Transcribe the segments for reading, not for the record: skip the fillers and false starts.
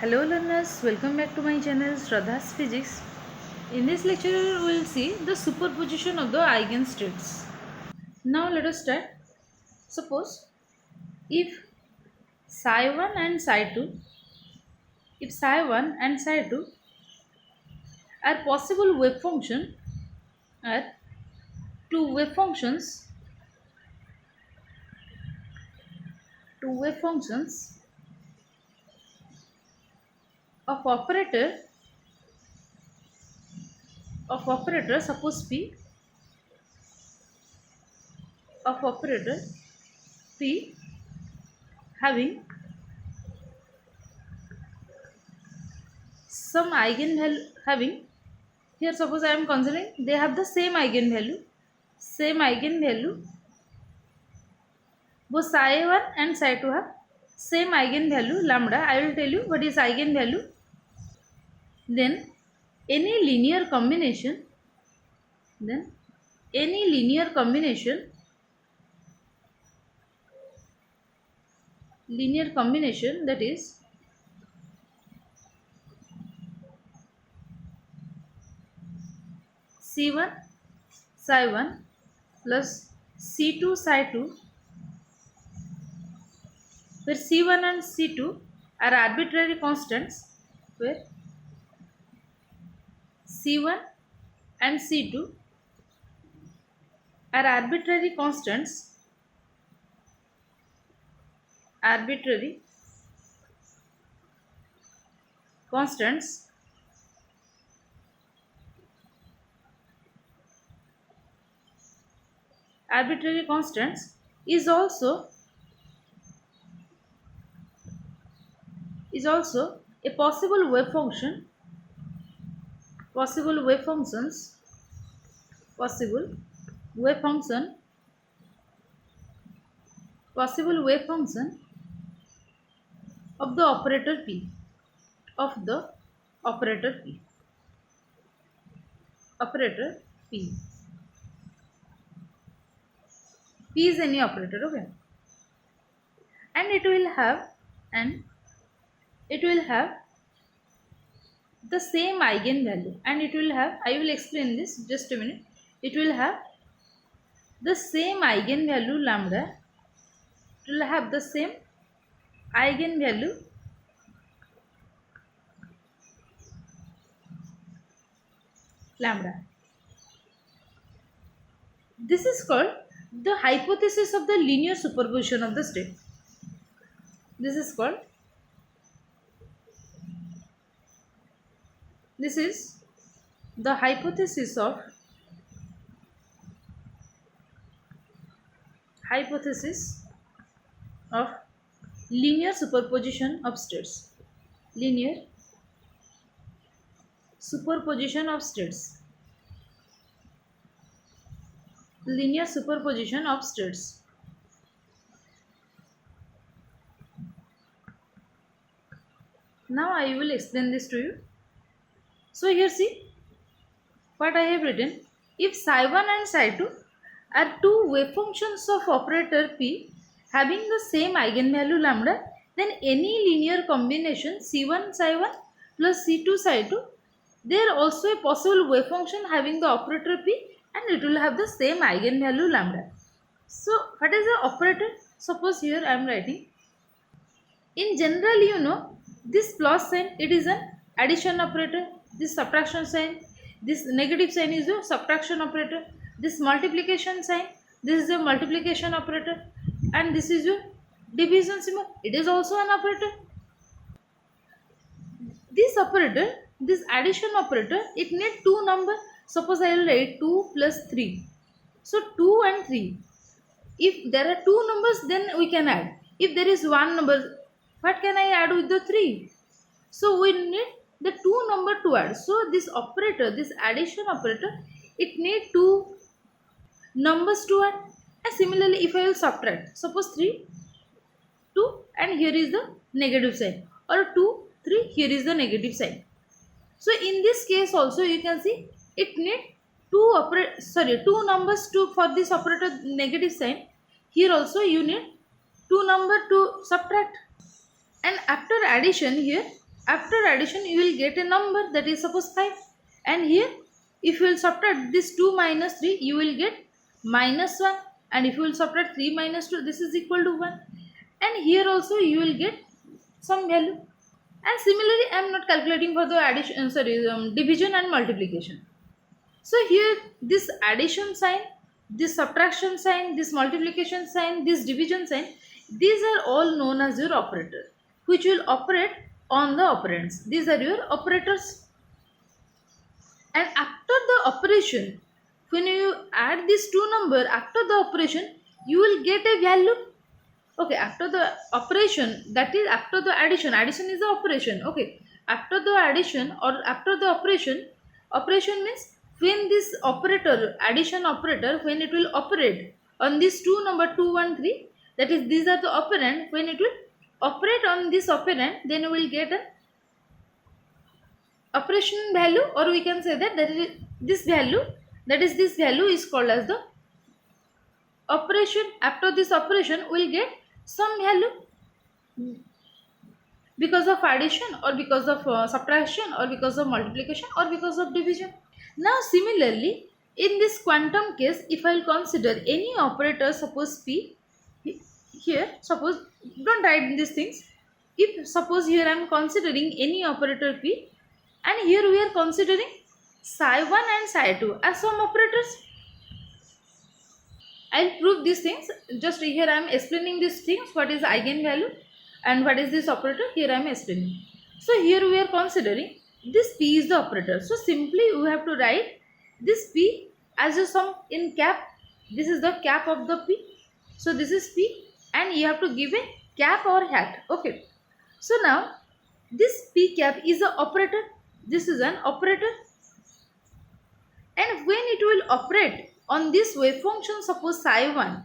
Hello learners, welcome back to my channel Shraddha's Physics. In this lecture we will see the superposition of the eigenstates. Now let us start. Suppose if psi 1 and psi 2, if psi 1 and psi 2 are possible wave function, are two wave functions of operator suppose P of operator P having some eigenvalue having here suppose I am considering they have the same eigenvalue both psi 1 and psi 2 have same eigenvalue lambda. I will tell you what is eigenvalue. Then any linear combination then any linear combination that is C1 psi 1 plus C2 psi 2, where C1 and C2 are arbitrary constants, where C1 and C2 are arbitrary constants is also a possible wave function of the operator P P is any operator, okay, and it will have the same eigenvalue, and it will have, I will explain this just a minute, it will have the same eigenvalue lambda, it will have the same eigenvalue lambda. This is called the hypothesis of the linear superposition of the state. This is the hypothesis of linear superposition of states. Linear superposition of states. Now I will explain this to you. So here see what I have written. If psi 1 and psi 2 are two wave functions of operator P having the same eigenvalue lambda, then any linear combination C1 psi 1 plus C2 psi 2, they are also a possible wave function having the operator P, and it will have the same eigenvalue lambda. So what is the operator? Suppose here I am writing, in general this plus sign, it is an addition operator, this subtraction sign, this negative sign is a subtraction operator, this multiplication sign, this is a multiplication operator, and this is your division symbol, it is also an operator. This operator, this addition operator, it needs two numbers. Suppose I will write 2 plus 3. So 2 and 3. If there are two numbers, then we can add. If there is one number, what can I add with the 3? So we need the two number to add. So this operator, this addition operator, it needs two numbers to add. And similarly, if I will subtract, suppose 3, 2, and here is the negative sign, or 2, 3, here is the negative sign. So in this case also you can see it need two numbers for this operator negative sign. Here also you need two number to subtract, and after addition here after addition you will get a number that is suppose 5, and here if you will subtract this 2 minus 3 you will get minus 1, and if you will subtract 3 minus 2 this is equal to 1, and here also you will get some value. And similarly I am not calculating for the addition division and multiplication. So here this addition sign, this subtraction sign, this multiplication sign, this division sign, these are all known as your operator which will operate on the operands. These are your operators. And after the operation, when you add these two numbers after the operation, you will get a value. Okay, after the operation, that is after the addition is the operation. Okay, after the addition or after the operation means when this operator, addition operator, when it will operate on these two number 2, 1, 3, that is these are the operand, when it will operate on this operand, then you will get an operation value, or we can say that is this value, that is this value is called as the operation. After this operation we will get some value because of addition or because of subtraction or because of multiplication or because of division. Now similarly in this quantum case, if I will consider any operator, suppose P, here suppose, don't write these things, if suppose here I am considering any operator P, and here we are considering psi 1 and psi 2 as some operators. I will prove these things. Just here I am explaining these things, what is eigenvalue and what is this operator, here I am explaining. So here we are considering this P is the operator. So simply we have to write this P as a sum in cap. This is the cap of the P. So this is P and you have to give a cap or hat. Okay. So now this P cap is the operator. This is an operator, and when it will operate on this wave function, suppose psi 1,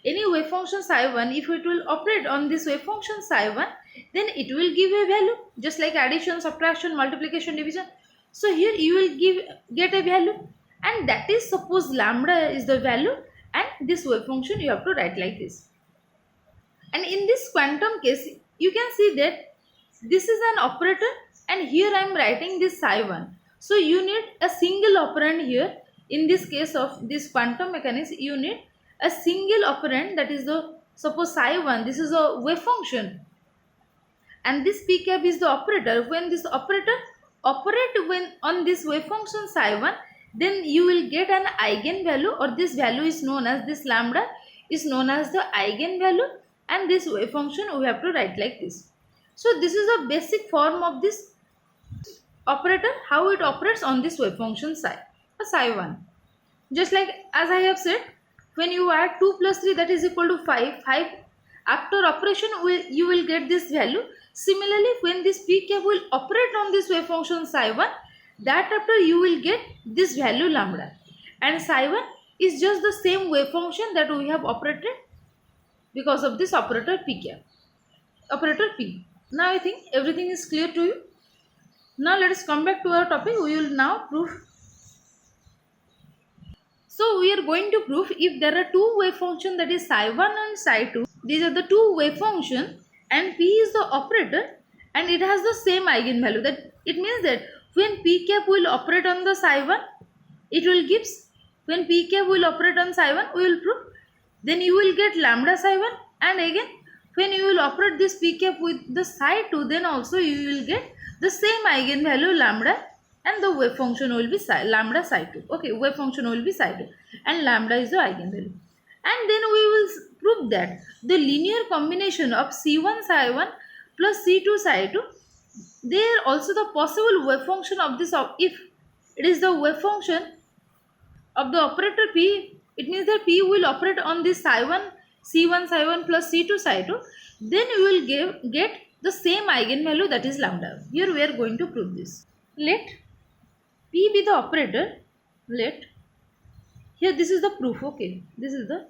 any wave function psi 1, if it will operate on this wave function psi 1, then it will give a value just like addition, subtraction, multiplication, division. So here you will get a value, and that is suppose lambda is the value, and this wave function you have to write like this. And in this quantum case you can see that this is an operator, and here I am writing this psi 1. So you need a single operand here. In this case of this quantum mechanics, you need a single operand, that is the suppose psi 1. This is a wave function, and this P cap is the operator. When this operator operate when on this wave function psi 1, then you will get an eigenvalue, or this value is known as, this lambda is known as the eigenvalue, and this wave function we have to write like this. So this is a basic form of this operator, how it operates on this wave function psi 1. Just like as I have said, when you add 2 plus 3, that is equal to 5. After operation you will get this value. Similarly when this P cap will operate on this wave function psi 1, that after you will get this value lambda, and psi 1 is just the same wave function that we have operated because of this operator P cap, operator P. Now I think everything is clear to you. Now let us come back to our topic. We will now prove. So we are going to prove if there are two wave functions, that is psi 1 and psi 2. These are the two wave functions, and P is the operator, and it has the same eigenvalue. That it means that when P cap will operate on the psi 1, it will give, when P cap will operate on psi 1, we will prove, then you will get lambda psi 1, and again when you will operate this P cap with the psi 2, then also you will get the same eigenvalue lambda, and the wave function will be lambda psi 2. Okay, wave function will be psi 2 and lambda is the eigenvalue. And then we will prove that the linear combination of C1 psi 1 plus C2 psi 2, they are also the possible wave function of this. If it is the wave function of the operator P, it means that P will operate on this psi 1, C1 psi 1 plus C2 psi 2, then you will get the same eigenvalue, that is lambda. Here we are going to prove this. Let P be the operator. Let, here this is the proof. Okay, this is the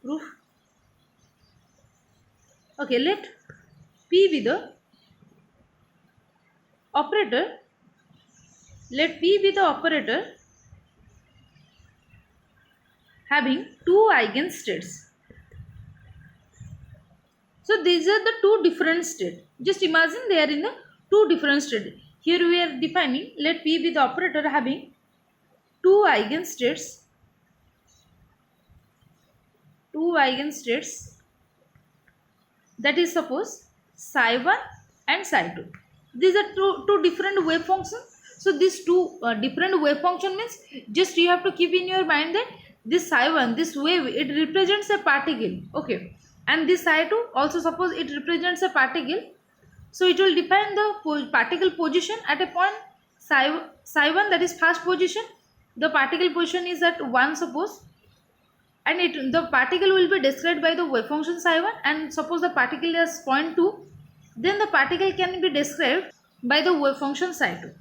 proof. Okay, let P be the operator. Let P be the operator having two eigenstates. So these are the two different states. Just imagine they are in the two different states. Here we are defining, let P be the operator having two eigenstates, that is suppose psi1 and psi2. These are two different wave functions. So these two different wave function means, just you have to keep in your mind that this psi1, this wave, it represents a particle, okay, and this psi2 also suppose it represents a particle. So it will define the particle position at a point psi1, that is first position. The particle position is at 1 suppose, and the particle will be described by the wave function psi1, and suppose the particle is point 2, then the particle can be described by the wave function psi2.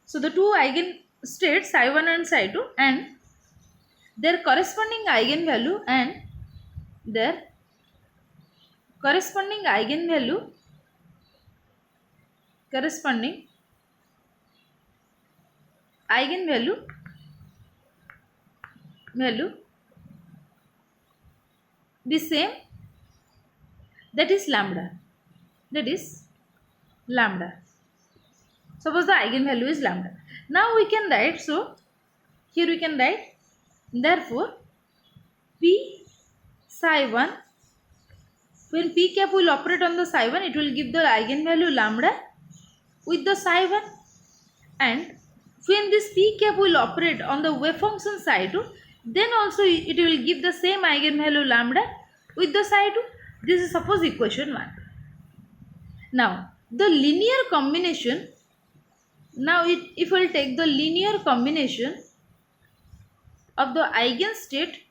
So the two eigenstates psi1 and psi2 and their corresponding eigenvalue the same, that is lambda. Suppose the eigenvalue is lambda. Now we can write, so here we can write, therefore P psi1, when P cap will operate on the psi1, it will give the eigenvalue lambda with the psi1, and when this P cap will operate on the wave function psi2, then also it will give the same eigenvalue lambda with the psi2. This is suppose equation 1. Now the linear combination, if we will take the linear combination of the eigenstate,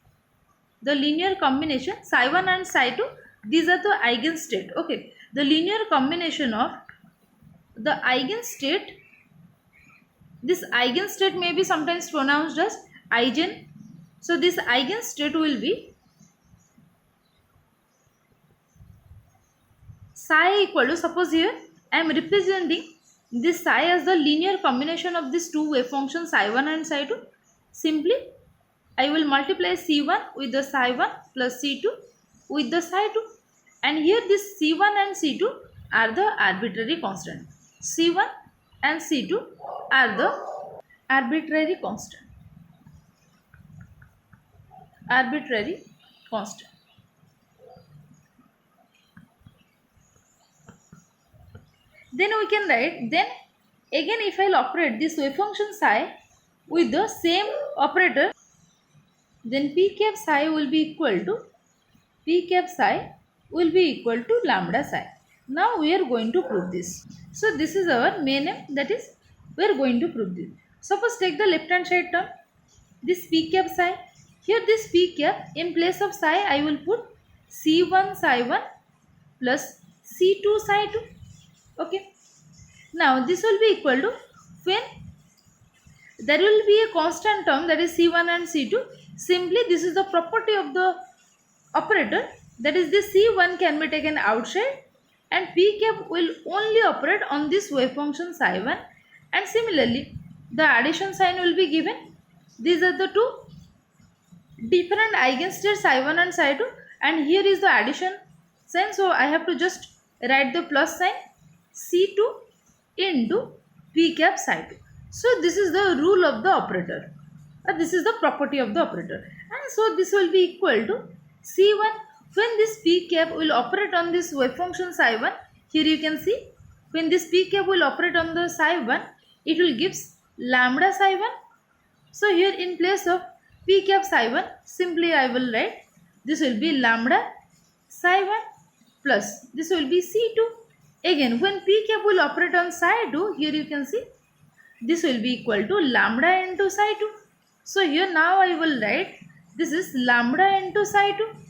the linear combination psi1 and psi2, these are the eigenstate, okay. The linear combination of the eigenstate, this eigenstate may be sometimes pronounced as eigen. So this eigenstate will be psi equal to, suppose here I am representing this psi as the linear combination of these two wave functions psi1 and psi2. Simply I will multiply c1 with the psi1 plus c2 with the psi2, and here this c1 and c2 are the arbitrary constant. C1 and C2 are the arbitrary constant. Then we can write, then again if I will operate this wave function psi with the same operator, then P cap psi will be equal to lambda psi. Now we are going to prove this. So this is our main aim, that is we are going to prove this. Suppose take the left hand side term, this P cap psi. Here this P cap, in place of psi I will put C1 psi1 plus C2 psi2. Okay. Now this will be equal to, when there will be a constant term, that is C1 and C2, simply this is the property of the operator, that is this C1 can be taken outside and P cap will only operate on this wave function psi1, and similarly the addition sign will be given. These are the two different eigenstates psi1 and psi2, and here is the addition sign, so I have to just write the plus sign, C2 into P cap psi2. So this is the rule of the operator, this is the property of the operator, and so this will be equal to C1. When this P cap will operate on this wave function psi1, here you can see, when this P cap will operate on the psi1, it will give lambda psi1. So here in place of P cap psi1, simply I will write, this will be lambda psi1 plus this will be C2. Again, when P cap will operate on psi2, here you can see, this will be equal to lambda into psi2. So here now I will write, this is lambda into psi2.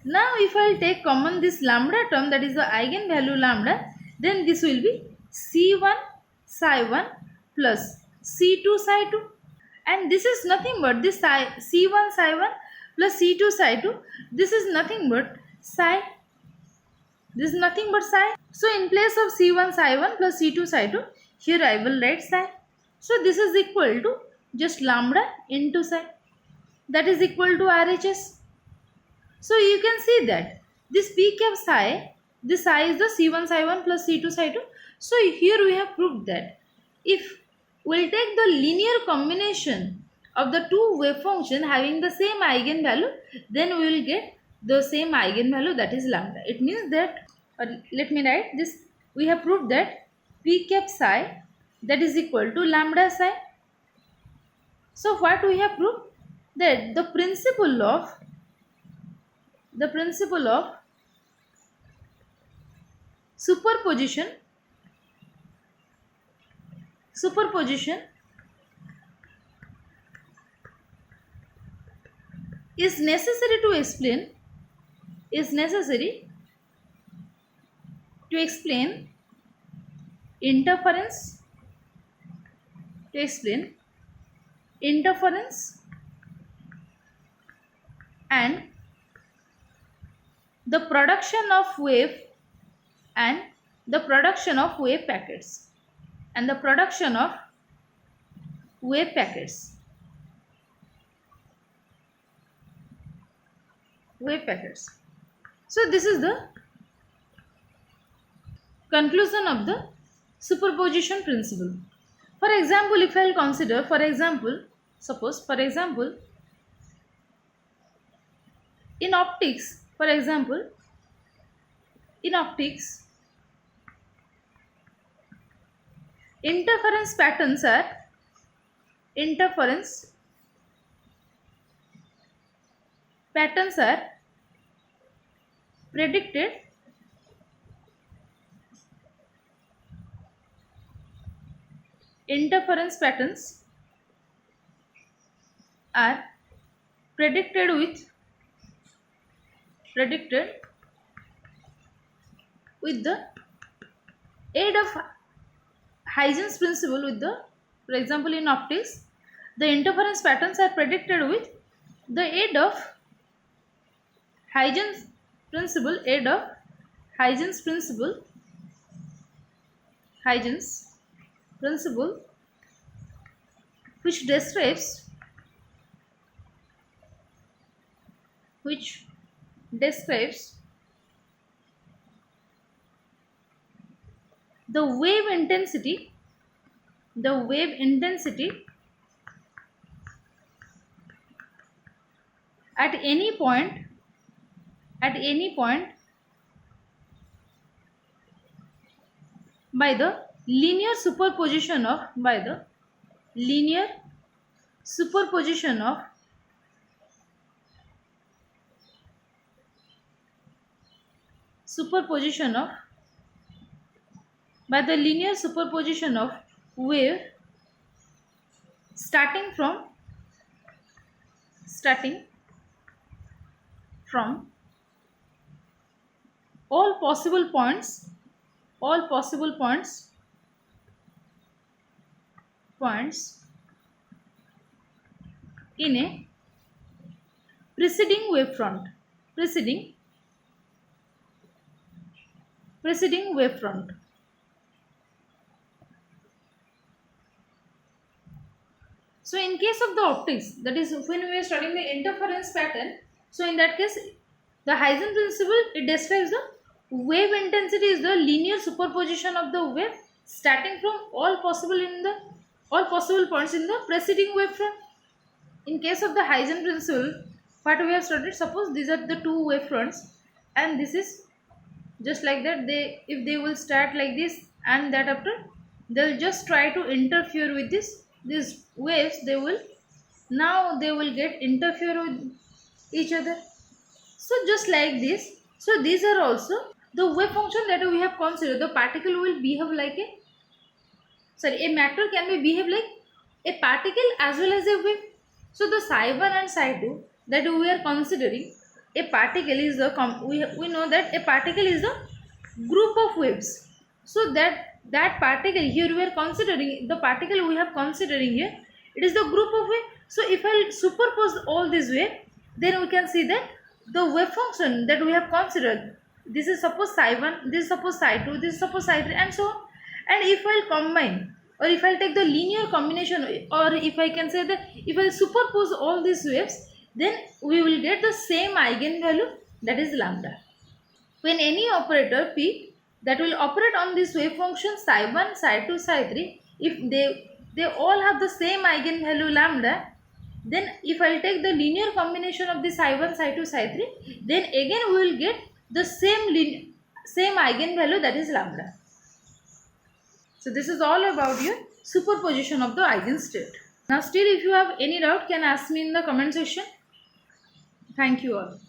Now if I will take common this lambda term, that is the eigenvalue lambda, then this will be C1 psi1 plus C2 psi2, and this is nothing but this C1 psi1 plus C2 psi2, this is nothing but psi. This is nothing but psi. So in place of C1 psi1 plus C2 psi2, here I will write psi. So this is equal to just lambda into psi, that is equal to RHS. So you can see that This p cap psi, this psi is the C1 psi 1 plus C2 psi 2. So here we have proved that if we'll take the linear combination of the two wave function having the same eigenvalue, then we will get the same eigenvalue, that is lambda. It means that, let me write this, we have proved that p cap psi that is equal to lambda psi. So what we have proved? That the principle of superposition is necessary to explain interference and the production of wave packets So this is the conclusion of the superposition principle. For example, if I will consider, suppose in optics, interference patterns are predicted with the aid of Huygens principle. For example, in optics, the interference patterns are predicted with the aid of Huygens principle, which describes the wave intensity at any point by the linear superposition of wave starting from all possible points in a preceding wavefront. So in case of the optics, that is when we are studying the interference pattern, so in that case the Huygens principle, it describes the wave intensity is the linear superposition of the wave starting from all possible points in the preceding wavefront. In case of the Huygens principle, what we have studied, suppose these are the two wavefronts and this is just like that. If they will start like this and that after they'll just try to interfere with these waves, they will get interfere with each other. So just like this, so these are also the wave function that we have considered. The particle will behave like a matter can behave like a particle as well as a wave. So the psi 1 and psi 2 that we are considering, a particle is the we know that a particle is a group of waves. So that particle here we are considering, the particle we have considering here, it is the group of wave. So if I superpose all these wave, then we can see that the wave function that we have considered, this is suppose psi 1, this is suppose psi 2, this is suppose psi 3, and so on. And if I combine, or if I take the linear combination, or if I can say that if I superpose all these waves, then we will get the same eigenvalue, that is lambda. when any operator P that will operate on this wave function psi1, psi2, psi3, if they all have the same eigenvalue lambda, then if I'll take the linear combination of the psi1, psi2, psi3, then again we will get the same eigenvalue, that is lambda. So this is all about your superposition of the eigenstate. Now still if you have any doubt, can ask me in the comment section. Thank you all.